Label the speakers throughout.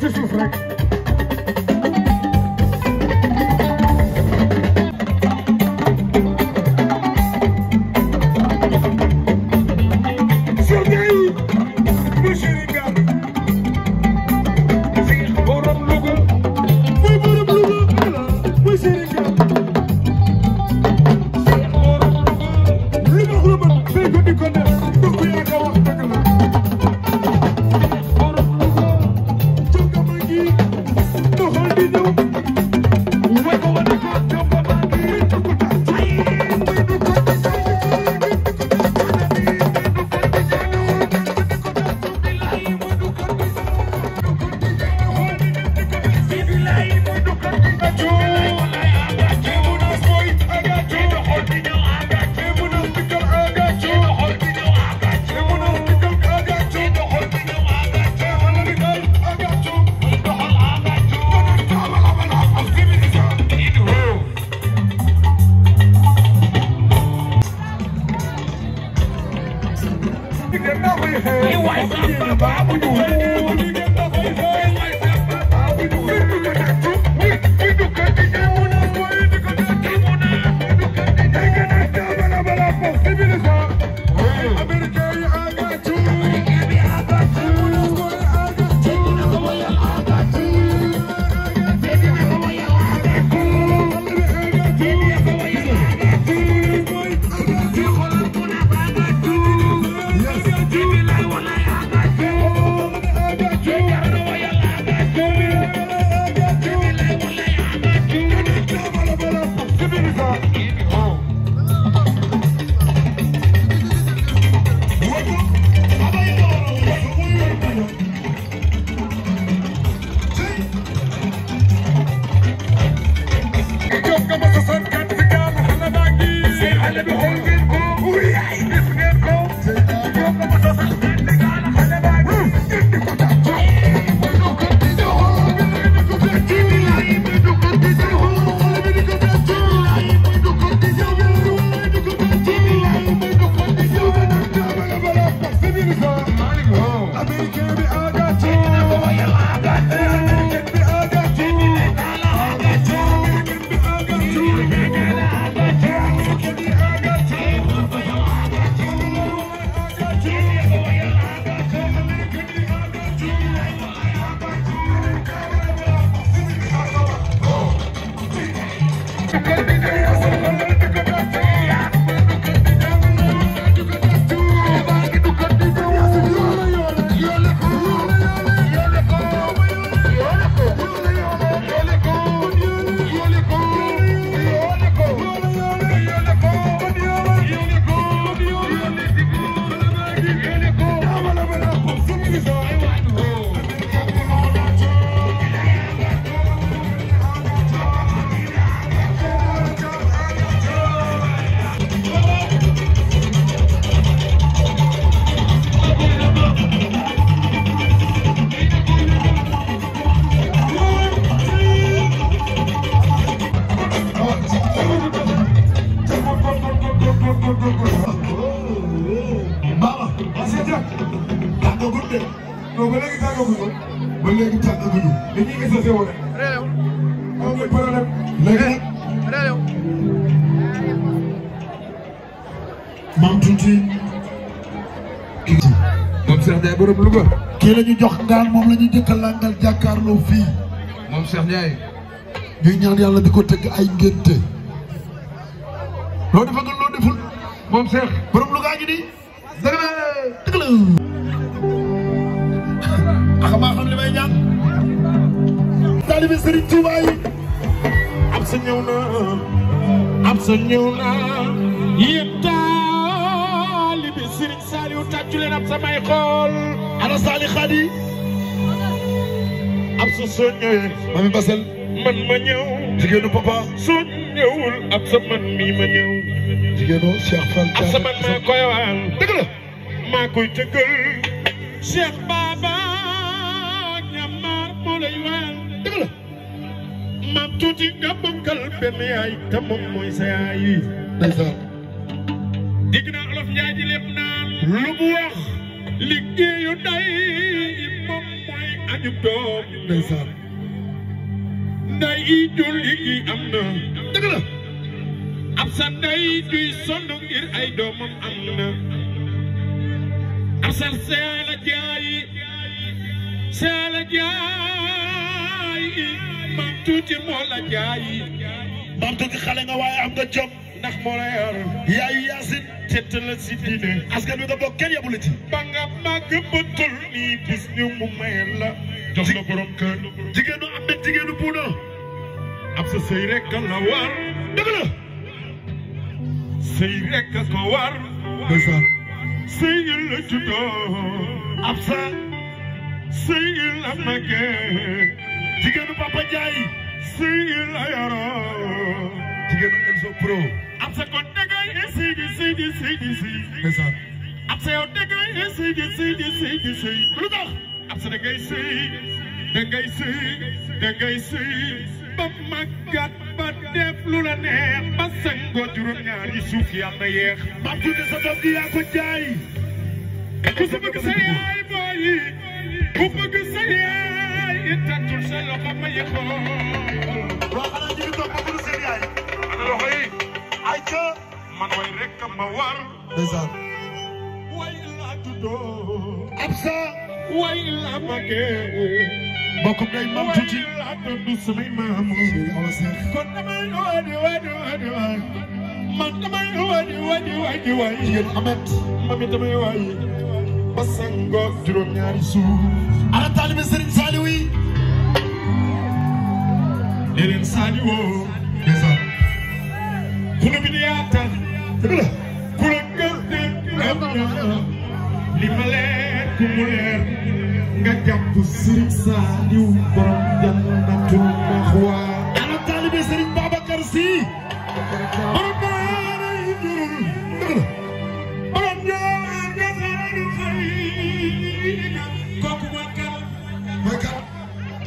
Speaker 1: ci suuf rek
Speaker 2: kii la ñu jox ngaan moom la ñu njëkk a langal jàkkaarloo fii
Speaker 3: moom Cheikh Ndiaye
Speaker 2: ñuy ñaan yàlla di ko tëgg ay ngénte loo defagul loo deful
Speaker 3: moom Cheikh
Speaker 2: borom lu gaa ngi di dëgg la dëgg la xamaa xam li may ñaan taalibe Serigne Touba yi am sa ñëw na am sa ñëw na yéen taalibe Serigne Saliou tàccu leen am samay xool ana Sali Khadi am sa soo ñëwee mami Basel man ma ñëw jigéenu papa soo ñëwul am sa man mii ma ñëw jigéenu Cheikh Fall am sa man maa koy waan dëgg la maa koy tëggal Cheikh Baba ñamar moo lay waan dëgg la maam tuuti nga bokkal benn yaay te moom mooy sa yaay yi ndeysaan dégg naa olof Njaay ji lépp naan lu mu wax liggéeyu day moom mooy añu doom ndeysaan nday yi julli gi am na dëgg la ab sa nday duy sonn ngir ay doomam am na ab sa seela jaayi maam tuuti moo la jaayi maam tuuti xale nga waaye am nga jom ndax moo la yor yaayu Yaasin tett la si diine askan wi nga bokk kenn yabu la ci ba nga màgg ba tol nii gis ñu mu mayel la jox la borom kër jigéenu am na jigéenu buuna ab sa sëy rek la war dëgg la sëy rek ko war ndeysaan sëy la juddoo ab sa sëy la màggee jigéenu Papa Ndiaye sëy la yoroo jigéenu Elzo Pro ab sa kon dangay sëy ndeysaan ab sa yow dangay sëy lu tax ab sa dangay sëy ba màggat ba def lu la neex ba sangoo juróom-ñaar yi suuf yàlla yeex maam tuuti sa doom gi yaa ko jaay ku sa bëgg sa yaay booyi ku bëgg sa yaay itatul sa loxo ma yëgoo waa xanaa ñu ngi toog ba bëgg seen yaay ana loxo yi ay ca man way rek ma war ndeysaan way laa tuddoo ab sa way laa magee bokkum day mam tuuti laa tudd samay maam kon damay wadi man damay wadi jigéen amet mami damay waay ba sangoo juróom-ñaari suuf ana taalibe Serigne Saliou yi leen Saliou ndeysaan xulu bi di yaatal dëgg la ku la gëste am li ma leer ku mu leer nga jàpp Serigne Saliou borom jannatul maxwa ana taalibe Serigne Babacar Sy borom baara yi durul dëgg la borom ñaar nga saradu xëy kooku mooy kan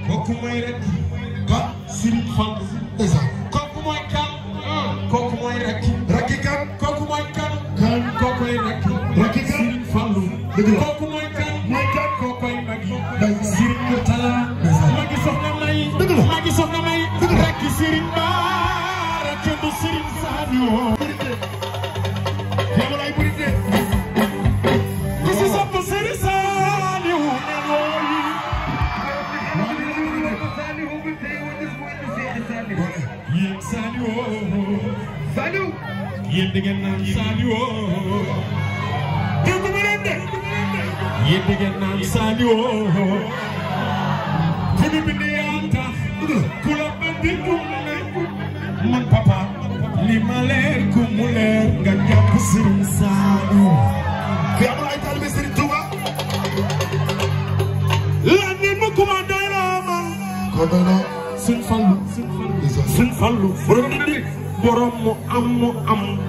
Speaker 2: kooku mooy rek kan Serigne Fall kooku mooy kan kooku mooy rek rakki kan kooku mooy kan kooku mooy rek rakki kan Serigne Fall kooku mooy kan kooku mooy magi Serigne Talla magi soxna may magi soxna may rakki Serigne Bara kenn du Serigne Saliou yamulay burite ku si sopp Serigne Saliou yéen Saliou yéen da ngeen naan Saliou dégg nga leen de yéen da ngeen naan Saliou fu ñu bind yaa tax ku la bandi man papa li ma leer ku mu leer nga jàpp Serigne Saliou fi amul ay taalibe Serigne Touba la nit mu kuma doy la man ko doy la Serigne Fallou borom nit di borom mu am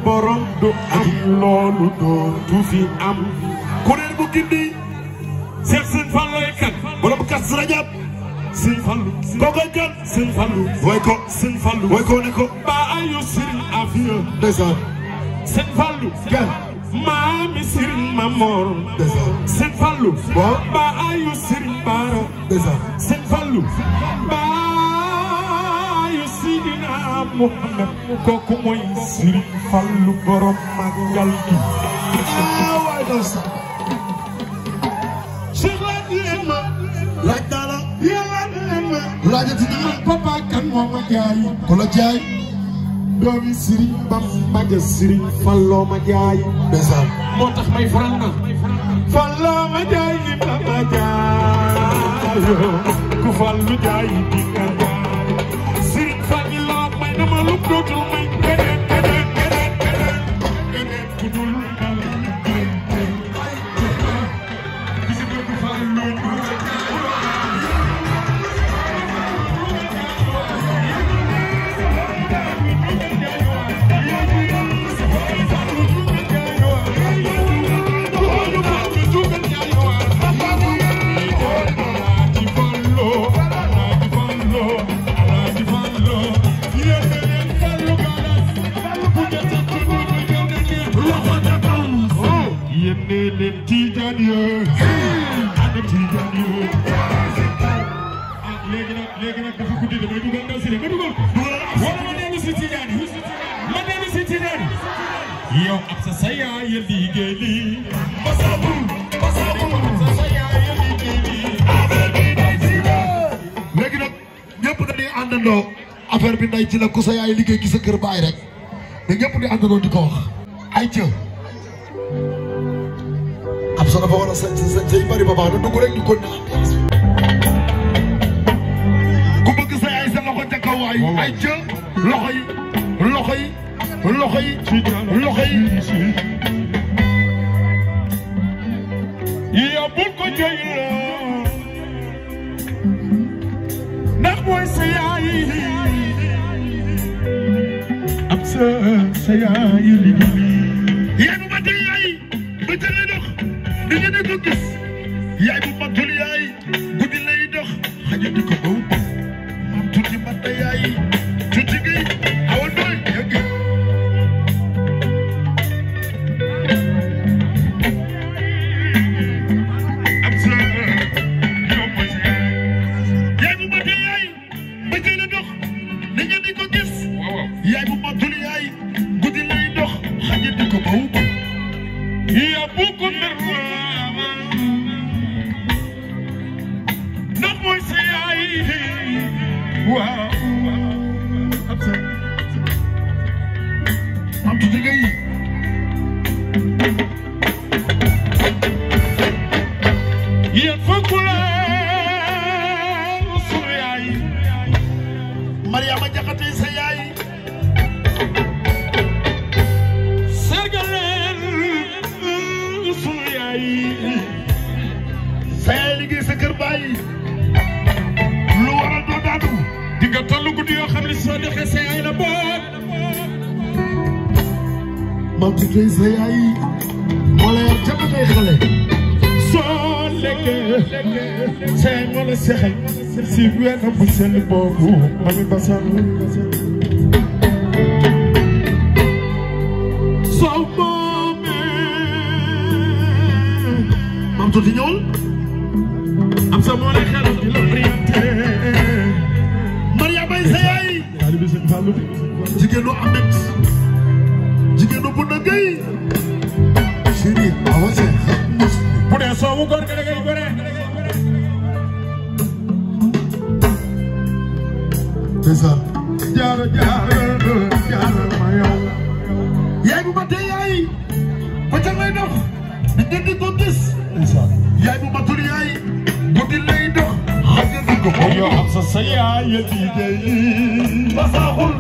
Speaker 2: borom du am loolu dootu fi am kuréel bu gindi seet Serigne Fallou kan borom Kazu Rajab Serigne Fallou kookoy kan Serigne Fallou way ko Serigne Fallou way ko ne ko ba ayu Serigne Afia ndeysaan Serigne Fallou kan maami Serigne Mamor ndeysaan Serigne Fallou ba ayu Serigne Bara ndeysaan Serigne Fallou ba ayu Sidina Muhammad kooku mooy Serigne Fallou borom magal gi waay do sa Cheikh laaj naa la laajati naa papa kan moo ma jaay ku la jaay doomi Serigne Bamba ja Serigne Fallou ma jaay ndeysaan moo tax may faral na Fallou ma jaay li Bamba jaay ku Fallou jaay di ka jaay Serigne Fallou may na ma lu dootul may keneen ku dul Follow, léegi nag dafa guddi damay dugal ndaw si de ma dugal wala ma dellu si Tidiane ma dellu si Tidiane yow ab sa yaay ya liggéey lii basabul sa yaay ya liggéey lii
Speaker 1: léegi nag ñëpp dañuy àndandoo affaire bi nday ci la ku sa yaay liggéey ci sa kër baay rek mais ñëpp di àndandoo di ko wax ay ca ab sa dafa war a sañ say bari ba baax na dugg rek di ko naan ku bëgg sa yaay sa loxo ca kaw waay ay ca loxo yi
Speaker 2: yow bul ko jooy ndax mooy sa yaay am sa yaay liggéey
Speaker 1: yaay bu matul yaay ba jëlee dox di nga ne ko gis yaay bu matul yaay guddi lay dox xajati ko ba wut am tuuti mat na yaay tuuti gi awa doy yëgg am sa yow mooy sa yaay bu matul yaay ba jëlee dox di nga ne ko gis yaay bu matul yaay guddi lay dox xajati ko ba wut
Speaker 2: ya buku merwa ndax mooy sa yaay waaw am sa
Speaker 1: am tuuti ngay
Speaker 2: yéen fokk la sunu yaay
Speaker 1: Mariama Jaxate sa yaay
Speaker 2: sergaleen sunu yaay
Speaker 1: sa yaay liggéey sa kër baay lu waral doo daanu
Speaker 2: di nga tollu guddi yoo xam ne soo doxee sa yaay la boot
Speaker 1: maam tuuti sa yaay moo la yor ca ba ngay xale
Speaker 2: soo lekkee sa yaay moo la sexal si wenn bu sell boobu mami basan soo moomee
Speaker 1: maam tuuti ñëwul
Speaker 2: am sa moo la xel di la orienté
Speaker 1: Mariama sa yaay
Speaker 2: taalibe Sëñ Fallu
Speaker 1: jigéenu Amet jigéenu bu na gay chéri awa seex
Speaker 2: bu dee soowu góor nga da ngay gore
Speaker 1: ndeysaan
Speaker 2: jaara ma yow
Speaker 1: yaay bu matee yaay ba ca lay dox di ngeen di ko gis yaay bu matul yaay guddi lay dox xam ngeen di ko
Speaker 2: yow am sa yaay ya liggéey
Speaker 1: basaaxul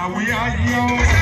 Speaker 2: sa yaay ya liggéey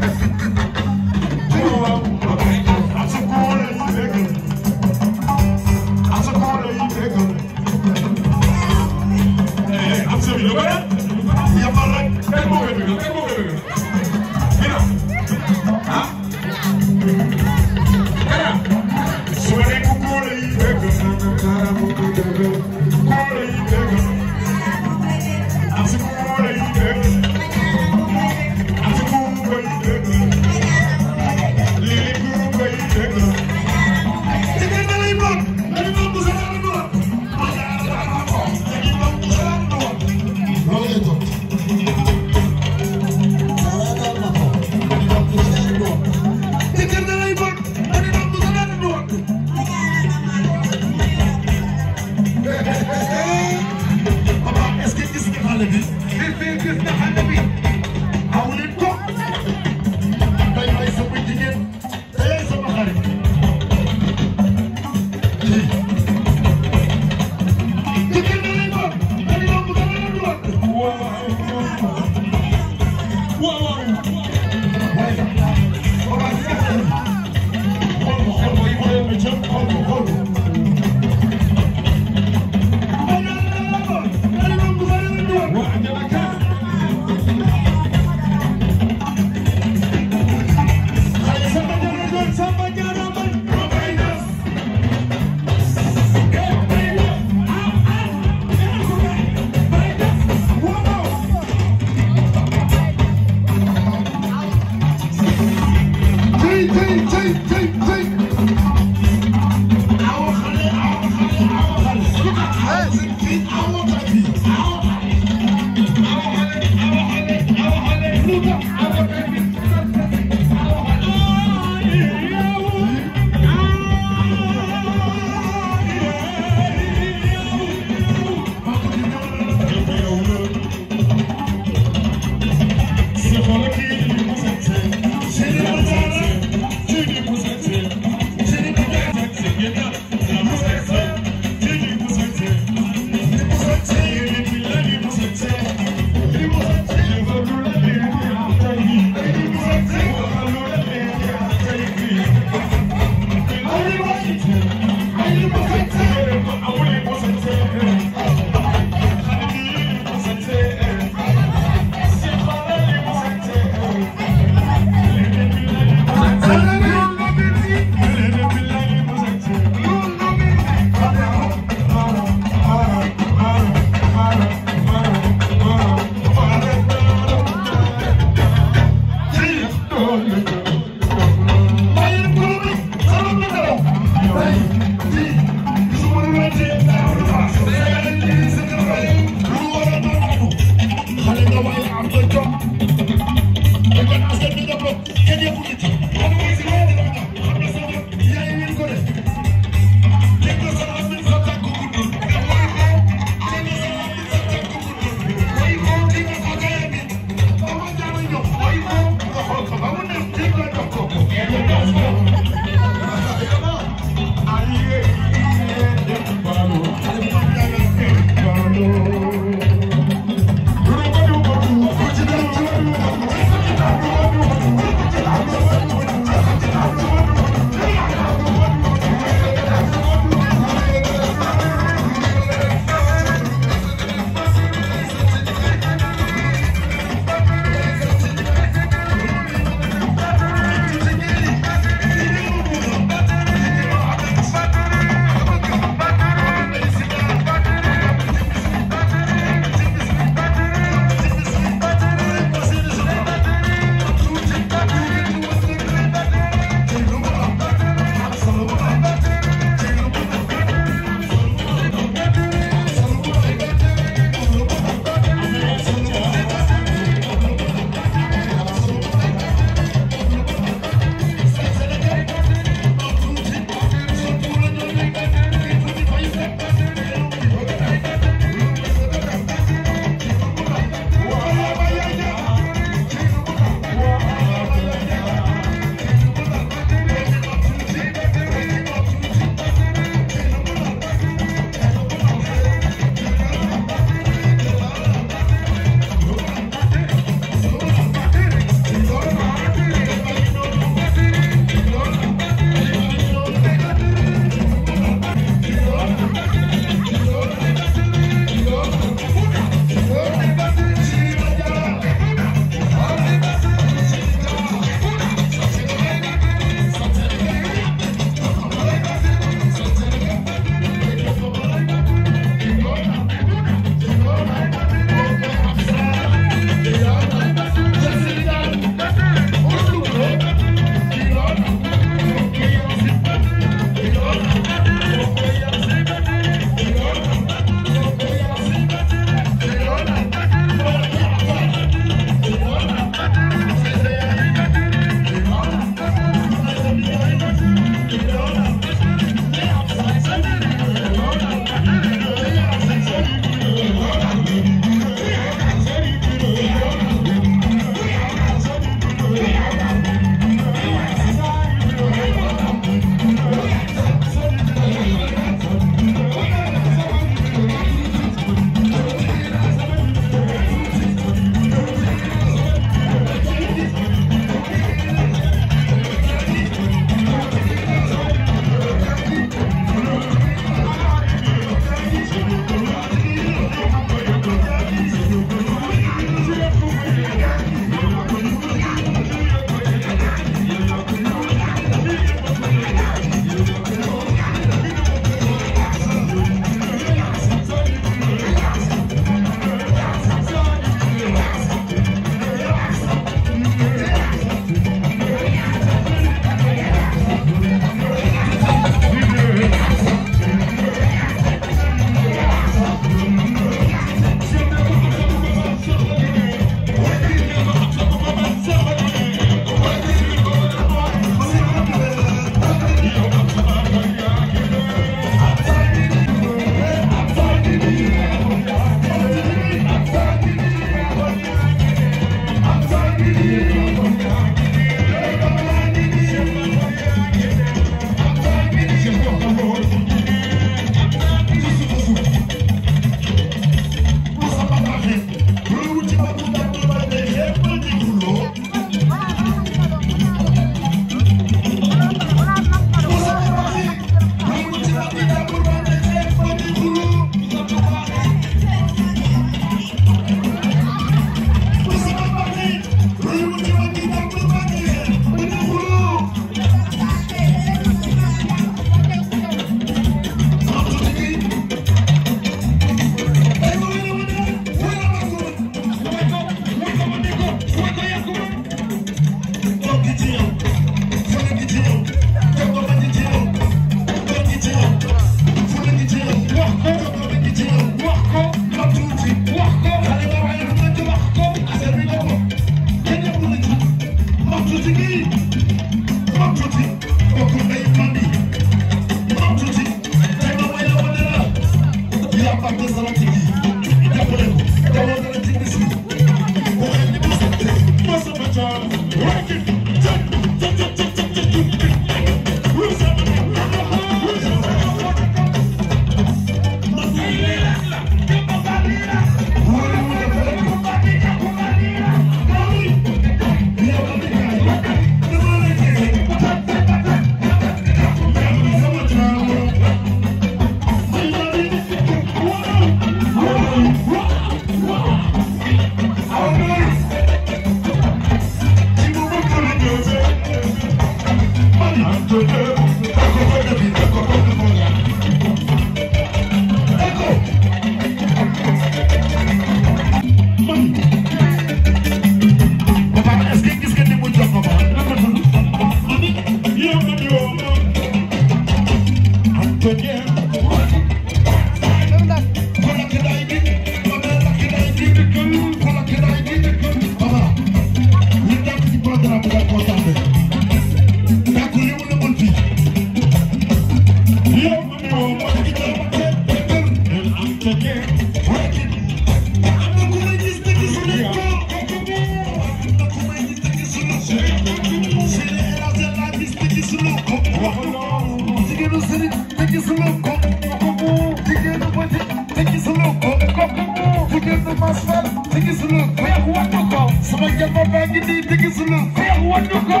Speaker 1: te gisuloo feex wattu ko sama jabar baa ngi nii te gisuloo feex wattu ko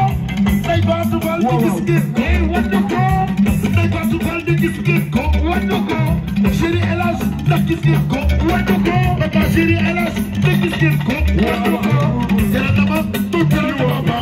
Speaker 1: day baatu bal di gis ngeen wattu ko day baatu bal di gis ngeen ko wattu ko chéri hélas ndax gis ngeen ko wattu ko papa chéri hélas ndax gis ngeen ko wattu ko tere na ma tu tere na ma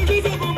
Speaker 2: Hey,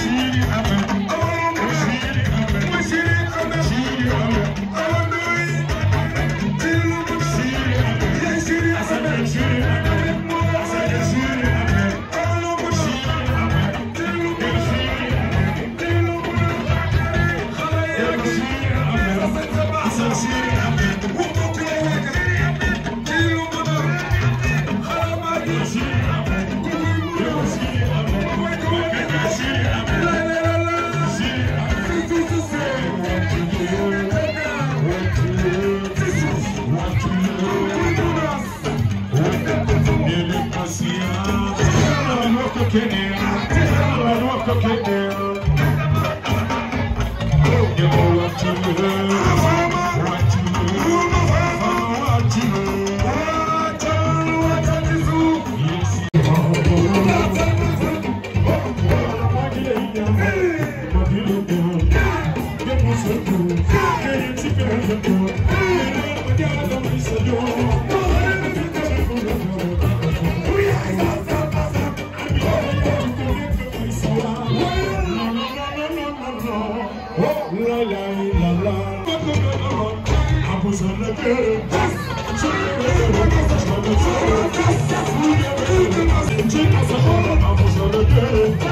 Speaker 1: Siri, I'm